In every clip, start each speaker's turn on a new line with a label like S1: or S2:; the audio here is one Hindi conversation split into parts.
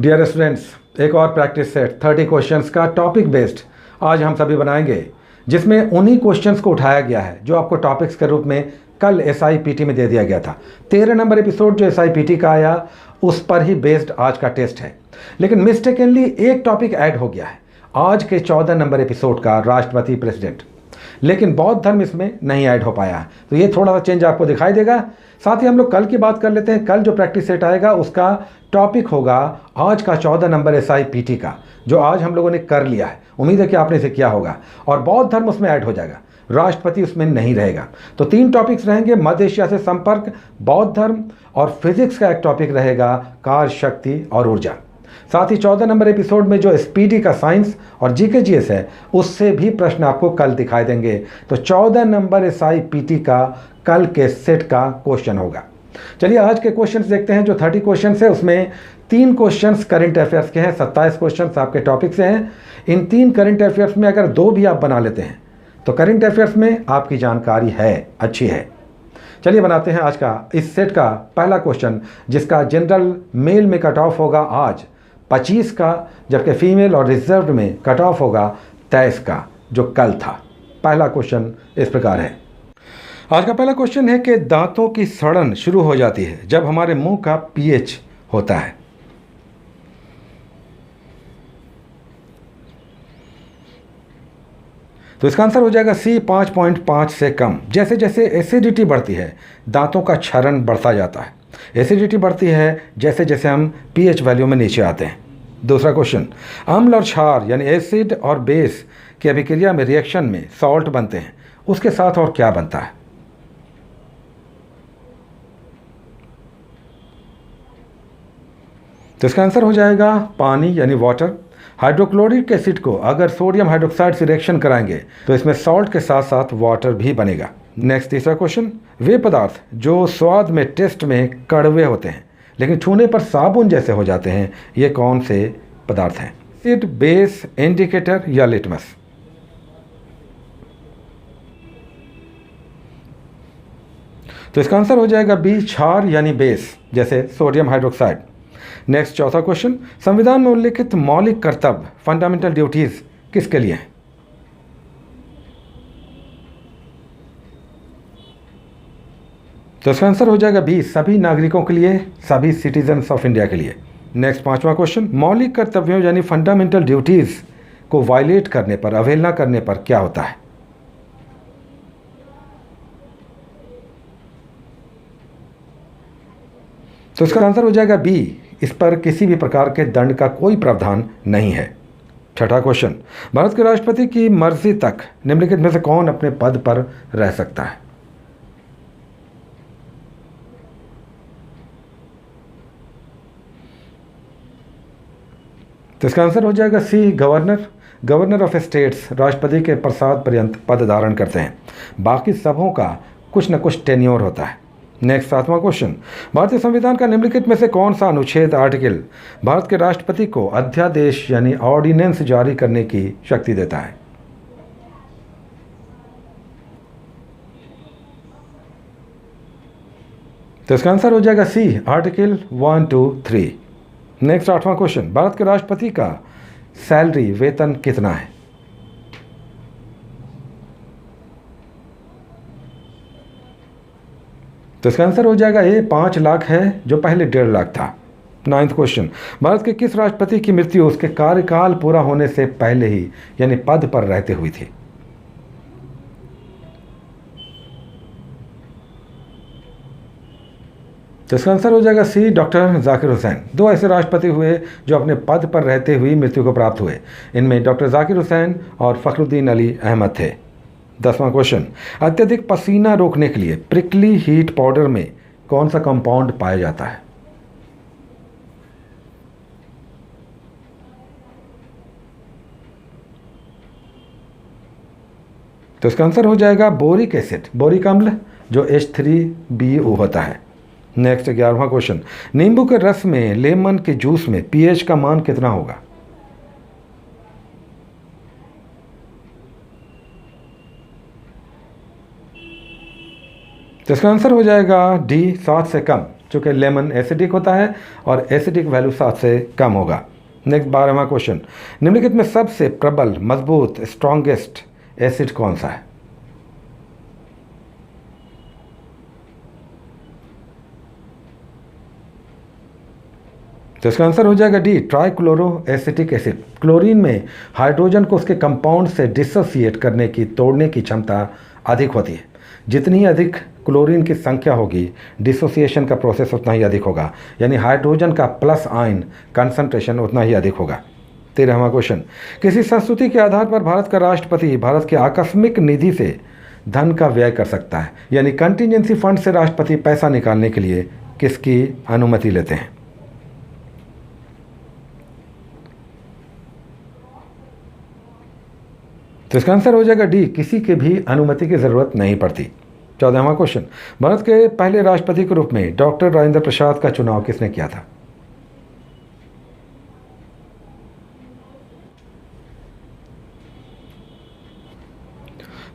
S1: डियर स्टूडेंट्स, एक और प्रैक्टिस सेट 30 क्वेश्चंस का टॉपिक बेस्ड आज हम सभी बनाएंगे, जिसमें उन्हीं क्वेश्चंस को उठाया गया है जो आपको टॉपिक्स के रूप में कल SIPT में दे दिया गया था। 13 नंबर एपिसोड जो SIPT का आया उस पर ही बेस्ड आज का टेस्ट है, लेकिन मिस्टेकनली एक टॉपिक ऐड हो गया है आज के 14 नंबर एपिसोड का, राष्ट्रपति प्रेसिडेंट, लेकिन बौद्ध धर्म इसमें नहीं ऐड हो पाया है, तो ये थोड़ा सा चेंज आपको दिखाई देगा। साथ ही हम लोग कल की बात कर लेते हैं। कल जो प्रैक्टिस सेट आएगा उसका टॉपिक होगा आज का 14 नंबर SIPT का, जो आज हम लोगों ने कर लिया है। उम्मीद है कि आपने इसे किया होगा और बौद्ध धर्म उसमें ऐड हो जाएगा, राष्ट्रपति उसमें नहीं रहेगा। तो 3 टॉपिक्स रहेंगे, मध्य एशिया से संपर्क, बौद्ध धर्म और फिजिक्स का एक टॉपिक रहेगा कार्य शक्ति और ऊर्जा। साथ ही 14 नंबर एपिसोड में जो SPD का साइंस और GK GS है उससे भी प्रश्न आपको कल दिखाई देंगे। तो 14 नंबर SIPT का कल के सेट का क्वेश्चन होगा। चलिए आज के क्वेश्चंस देखते हैं। जो 30 क्वेश्चंस है उसमें 3 क्वेश्चंस करंट अफेयर्स के हैं, 27 क्वेश्चंस आपके टॉपिक से हैं। इन 3 करंट अफेयर्स में अगर 2 भी आप बना लेते हैं तो करंट अफेयर्स में आपकी जानकारी है, अच्छी है। चलिए बनाते हैं आज का इस सेट का पहला क्वेश्चन, जिसका जनरल मेल में कट ऑफ होगा आज 25 का, जबकि फीमेल और रिजर्व में कट ऑफ होगा 23 का, जो कल था। पहला क्वेश्चन इस प्रकार है। आज का पहला क्वेश्चन है कि दांतों की सड़न शुरू हो जाती है जब हमारे मुंह का pH होता है। तो इसका आंसर हो जाएगा C, 5.5 से कम। जैसे जैसे एसिडिटी बढ़ती है दांतों का क्षरण बढ़ता जाता है। एसिडिटी बढ़ती है जैसे जैसे हम pH वैल्यू में नीचे आते हैं। दूसरा क्वेश्चन, अम्ल और क्षार यानी एसिड और बेस की अभिक्रिया में रिएक्शन में सॉल्ट बनते हैं, उसके साथ और क्या बनता है? तो इसका आंसर हो जाएगा पानी यानी वाटर। हाइड्रोक्लोरिक एसिड को अगर सोडियम हाइड्रोक्साइड से रिएक्शन कराएंगे तो इसमें सॉल्ट के साथ साथ वाटर भी बनेगा। नेक्स्ट तीसरा क्वेश्चन, वे पदार्थ जो स्वाद में टेस्ट में कड़वे होते हैं लेकिन छूने पर साबुन जैसे हो जाते हैं, ये कौन से पदार्थ हैं? एसिड, बेस, इंडिकेटर या लिटमस? तो इसका आंसर हो जाएगा B, क्षार यानी बेस, जैसे सोडियम हाइड्रोक्साइड। नेक्स्ट चौथा क्वेश्चन, संविधान में उल्लिखित मौलिक कर्तव्य फंडामेंटल ड्यूटीज किसके लिए हैं? तो इसका आंसर हो जाएगा B, सभी नागरिकों के लिए, सभी सिटीजन्स ऑफ इंडिया के लिए। नेक्स्ट पांचवा क्वेश्चन, मौलिक कर्तव्यों यानी फंडामेंटल ड्यूटीज को वायलेट करने पर, अवहेलना करने पर क्या होता है? तो इसका आंसर हो जाएगा B, इस पर किसी भी प्रकार के दंड का कोई प्रावधान नहीं है। छठा क्वेश्चन, भारत के राष्ट्रपति की मर्जी तक निम्नलिखित में से कौन अपने पद पर रह सकता है? तो इसका आंसर हो जाएगा C, governor. Governor of states राष्ट्रपति के प्रसाद पर्यंत पद धारण करते हैं, बाकी सबों का कुछ न कुछ टेन्योर होता है। नेक्स्ट 7वां क्वेश्चन, भारतीय संविधान का निम्नलिखित में से कौन सा अनुच्छेद, आर्टिकल भारत के राष्ट्रपति को अध्यादेश यानी ऑर्डिनेंस जारी करने की शक्ति देता है? तो इसका आंसर हो जाएगा C, आर्टिकल 1, 2, 3। नेक्स्ट 8वां क्वेश्चन, भारत के राष्ट्रपति का सैलरी, वेतन कितना है? तो इसका आंसर हो जाएगा A, 5 लाख है, जो पहले 1.5 लाख था। 9वां क्वेश्चन, भारत के किस राष्ट्रपति की मृत्यु उसके कार्यकाल पूरा होने से पहले ही यानी पद पर रहते हुई थी? तो इसका आंसर हो जाएगा C, डॉक्टर जाकिर हुसैन। 2 ऐसे राष्ट्रपति हुए जो अपने पद पर रहते हुए मृत्यु को प्राप्त हुए, इनमें डॉक्टर जाकिर हुसैन और फखरुद्दीन अली अहमद थे। 10वां क्वेश्चन, अत्यधिक पसीना रोकने के लिए प्रिकली हीट पाउडर में कौन सा कंपाउंड पाया जाता है? तो इसका आंसर हो जाएगा बोरिक एसिड, बोरिक अम्ल, जो H3BO होता है। नेक्स्ट 11वां क्वेश्चन, नींबू के रस में, लेमन के जूस में pH का मान कितना होगा? तो इसका आंसर हो जाएगा D, 7 से कम। चूँकि लेमन एसिडिक होता है और एसिडिक वैल्यू 7 से कम होगा। नेक्स्ट 12वां क्वेश्चन, निम्नलिखित में सबसे प्रबल मजबूत स्ट्रॉन्गेस्ट एसिड कौन सा है? तो इसका आंसर हो जाएगा D, trichloro acetic acid. Chlorine में हाइड्रोजन को उसके कंपाउंड से डिसोसिएट करने की, तोड़ने की क्षमता अधिक होती है। जितनी अधिक क्लोरीन की संख्या होगी, डिसोसिएशन का प्रोसेस उतना ही अधिक होगा, यानी हाइड्रोजन का प्लस आयन कंसंट्रेशन उतना ही अधिक होगा। 13वां क्वेश्चन, किसी संस्तुति के आधार पर भारत का राष्ट्रपति भारत के आकस्मिक निधि से धन का व्यय कर सकता है, यानी कंटिजेंसी फंड से राष्ट्रपति पैसा निकालने के लिए किसकी अनुमति लेते हैं? तो इसका आंसर हो जाएगा डी, किसी के भी अनुमति की ज़रूरत नहीं पड़ती। 14वां क्वेश्चन, भारत के पहले राष्ट्रपति के रूप में डॉक्टर राजेंद्र प्रसाद का चुनाव किसने किया था?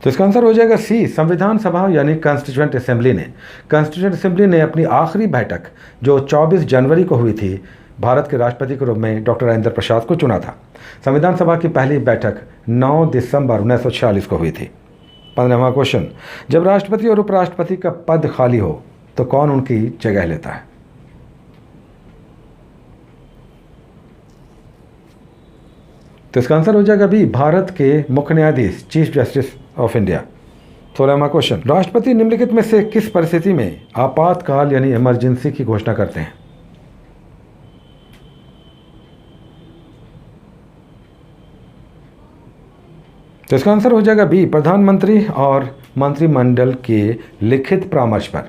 S1: तो इसका आंसर हो जाएगा सी, संविधान सभा यानी कॉन्स्टिट्यूएंट असेंबली ने। कॉन्स्टिट्यूएंट असेंबली ने अपनी आखिरी बैठक जो 24 जनवरी को हुई थी, भारत के राष्ट्रपति के रूप में डॉक्टर राजेंद्र प्रसाद को चुना था। संविधान सभा की पहली बैठक 9 दिसंबर 1946 को हुई थी। 15वां क्वेश्चन, जब राष्ट्रपति और उपराष्ट्रपति का पद खाली हो तो कौन उनकी जगह लेता है? तो इसका आंसर हो जाएगा बी, भारत के मुख्य न्यायाधीश, चीफ जस्टिस ऑफ इंडिया। 16वां क्वेश्चन, राष्ट्रपति निम्नलिखित में से किस परिस्थिति में आपातकाल यानी इमरजेंसी की घोषणा करते हैं? तो इसका आंसर हो जाएगा बी, प्रधानमंत्री और मंत्रिमंडल के लिखित परामर्श पर।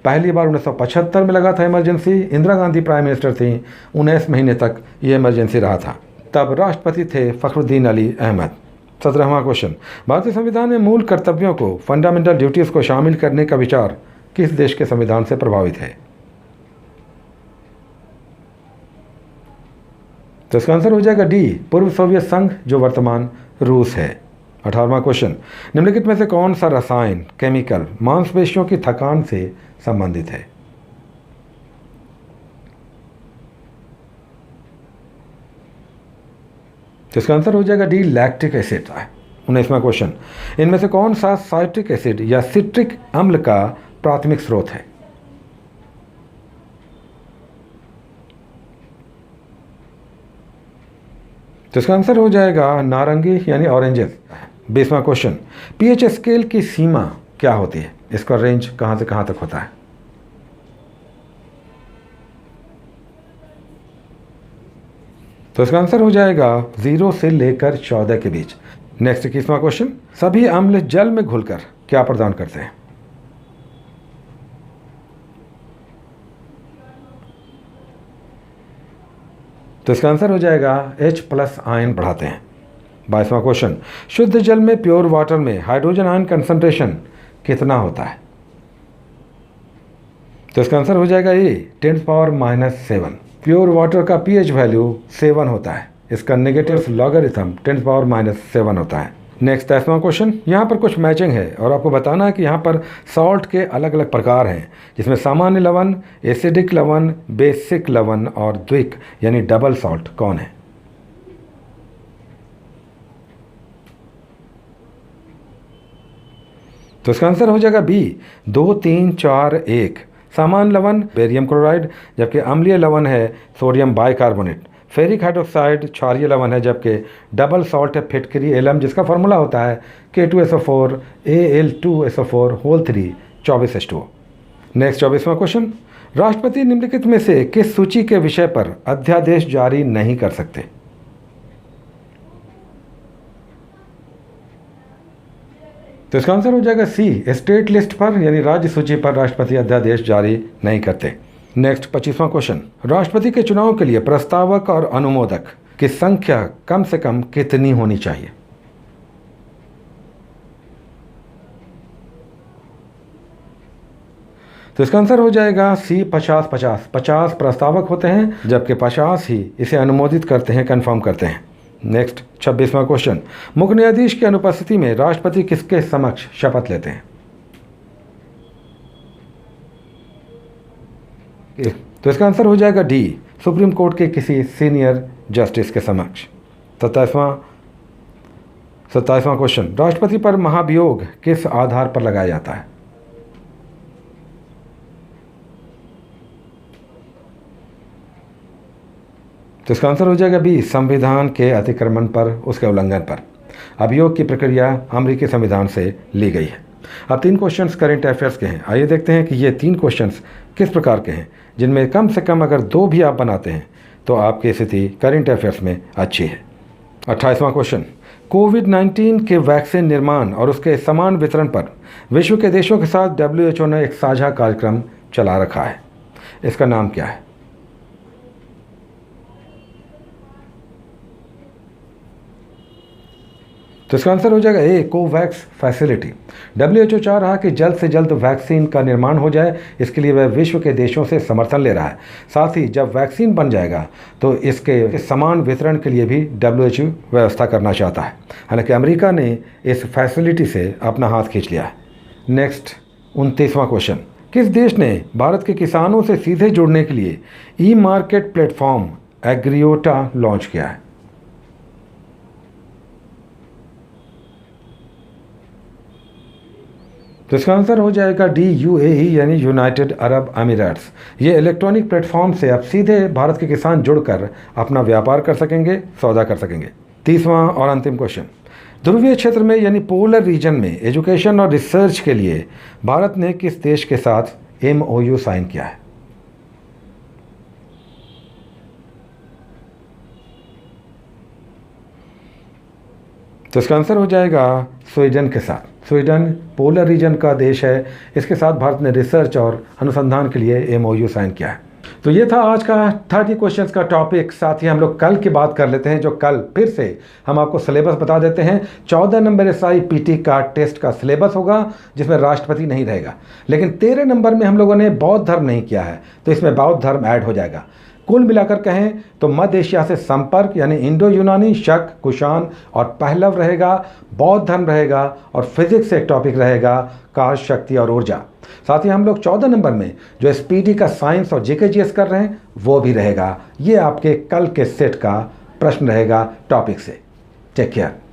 S1: पहली बार 1975 में लगा था emergency, Indira Gandhi prime minister थी, 19 महीने तक ये इमरजेंसी रहा था। तब राष्ट्रपति थे फखरुद्दीन अली अहमद। 17वां क्वेश्चन, भारतीय संविधान में मूल कर्तव्यों को, फंडामेंटल ड्यूटीज़ को शामिल करने का विचार किस देश के संविधान से प्रभावित है? तो इसका आंसर हो जाएगा डी, पूर्व सोवियत संघ जो वर्तमान रूस है। 18वां क्वेश्चन, निम्नलिखित में से कौन सा रसायन, केमिकल मांसपेशियों की थकान से संबंधित है? तो इसका आंसर हो जाएगा डी, लैक्टिक एसिड। 19वां क्वेश्चन, इनमें से कौन सा साइट्रिक एसिड या सिट्रिक अम्ल का प्राथमिक स्रोत है? तो इसका आंसर हो जाएगा नारंगी यानी ऑरेंजेस। 20वां क्वेश्चन, पीएच स्केल की सीमा क्या होती है? इसका रेंज कहाँ से कहाँ तक होता है? तो इसका आंसर हो जाएगा 0 से लेकर 14 के बीच। नेक्स्ट 21वां क्वेश्चन, सभी अम्ल जल में घुलकर क्या प्रदान करते हैं? तो इसका आंसर हो जाएगा H+ आयन बढ़ाते हैं। 22वां क्वेश्चन, शुद्ध जल में, प्योर वाटर में हाइड्रोजन आयन कंसंट्रेशन कितना होता है? तो इसका आंसर हो जाएगा ए, 10⁻⁻7। प्योर वाटर का पीएच वैल्यू 7 होता है, इसका नेगेटिव लॉगरिथम 10⁻⁷ होता है। नेक्स्ट 23वां क्वेश्चन, यहाँ पर कुछ मैचिंग है और आपको बताना है कि यहाँ पर सॉल्ट के अलग अलग प्रकार हैं, जिसमें सामान्य लवण, एसिडिक लवण, बेसिक लवण और द्विक यानी डबल सॉल्ट कौन है? तो इसका आंसर हो जाएगा बी, 2 3 4 1। सामान्य लवण बेरियम क्लोराइड, जबकि अम्लीय लवण है सोडियम बाइकार्बोनेट। फेरिक हाइड्रोक्साइड क्षारीय लवण है, जबकि डबल सॉल्ट है फिटकरी एलम, जिसका फॉर्मूला होता है K2SO4 Al2SO4 whole 3 24H2O। Next 24वां question, राष्ट्रपति निम्नलिखित में से किस सूची के विषय पर अध्यादेश जारी नहीं कर सकते? तो इसका आंसर हो जाएगा सी, स्टेट लिस्ट पर यानी राज्य सूची पर राष्ट्रपति अध्यादेश जारी नहीं करते। नेक्स्ट 25वां क्वेश्चन, राष्ट्रपति के चुनाव के लिए प्रस्तावक और अनुमोदक की संख्या कम से कम कितनी होनी चाहिए? तो इसका आंसर हो जाएगा सी, 50-50। 50 प्रस्तावक होते हैं, जबकि 50 ही इसे अनुमोदित करते हैं, कंफर्म करते हैं। नेक्स्ट 26वां क्वेश्चन, मुख्य न्यायाधीश की अनुपस्थिति में राष्ट्रपति किसके समक्ष शपथ लेते हैं? तो इसका आंसर हो जाएगा डी, सुप्रीम कोर्ट के किसी सीनियर जस्टिस के समक्ष। 27वां क्वेश्चन, राष्ट्रपति पर महाभियोग किस आधार पर लगाया जाता है? तो इसका आंसर हो जाएगा बी, संविधान के अतिक्रमण पर, उसके उल्लंघन पर। अभियोग की प्रक्रिया अमेरिकी संविधान से ली गई है। अब 3 क्वेश्चंस करंट अफेयर्स के हैं। आइए देखते हैं कि ये 3 क्वेश्चंस किस प्रकार के हैं, जिनमें कम से कम अगर 2 भी आप बनाते हैं तो आपकी स्थिति करंट अफेयर्स में अच्छी है। 28वां क्वेश्चन, कोविड-19 के वैक्सीन निर्माण और उसके समान वितरण पर विश्व के देशों के साथ WHO ने एक साझा कार्यक्रम चला रखा है। इसका नाम क्या है? तो इसका आंसर हो जाएगा ए, कोवैक्स फैसिलिटी। WHO चाह रहा कि जल्द से जल्द वैक्सीन का निर्माण हो जाए, इसके लिए वह विश्व के देशों से समर्थन ले रहा है। साथ ही जब वैक्सीन बन जाएगा तो इसके समान वितरण के लिए भी WHO व्यवस्था करना चाहता है। हालांकि अमेरिका ने इस फैसिलिटी से अपना हाथ खींच लिया है। नेक्स्ट 29वां क्वेश्चन, किस देश ने भारत के किसानों से सीधे जुड़ने के लिए ई मार्केट प्लेटफॉर्म एग्रीओटा लॉन्च किया है? तो इसका आंसर हो जाएगा डी, UAE यानी यूनाइटेड अरब अमीराट्स। ये इलेक्ट्रॉनिक प्लेटफॉर्म से अब सीधे भारत के किसान जुड़कर अपना व्यापार कर सकेंगे, सौदा कर सकेंगे। 30वां और अंतिम क्वेश्चन, ध्रुवीय क्षेत्र में यानी पोलर रीजन में एजुकेशन और रिसर्च के लिए भारत ने किस देश के साथ MOU साइन किया है? तो इसका आंसर हो जाएगा स्वीडन के साथ। स्वीडन पोलर रीजन का देश है, इसके साथ भारत ने रिसर्च और अनुसंधान के लिए MOU साइन किया है। तो ये था आज का 30 क्वेश्चंस का टॉपिक। साथ ही हम लोग कल की बात कर लेते हैं, जो कल फिर से हम आपको सिलेबस बता देते हैं। 14 नंबर SI PT का टेस्ट का सिलेबस होगा, जिसमें राष्ट्रपति नहीं रहेगा। लेकिन 13 नंबर में हम लोगों ने बौद्ध धर्म नहीं किया है, तो इसमें बौद्ध धर्म ऐड हो जाएगा। कुल मिलाकर कहें तो मध्य एशिया से संपर्क यानी इंडो यूनानी, शक, कुषाण और पहलव रहेगा, बौद्ध धर्म रहेगा और फिजिक्स से एक टॉपिक रहेगा, काश, शक्ति और ऊर्जा। साथ ही हम लोग 14 नंबर में जो SPD का साइंस और GK GS कर रहे हैं वो भी रहेगा। ये आपके कल के सेट का प्रश्न रहेगा टॉपिक से। Take care.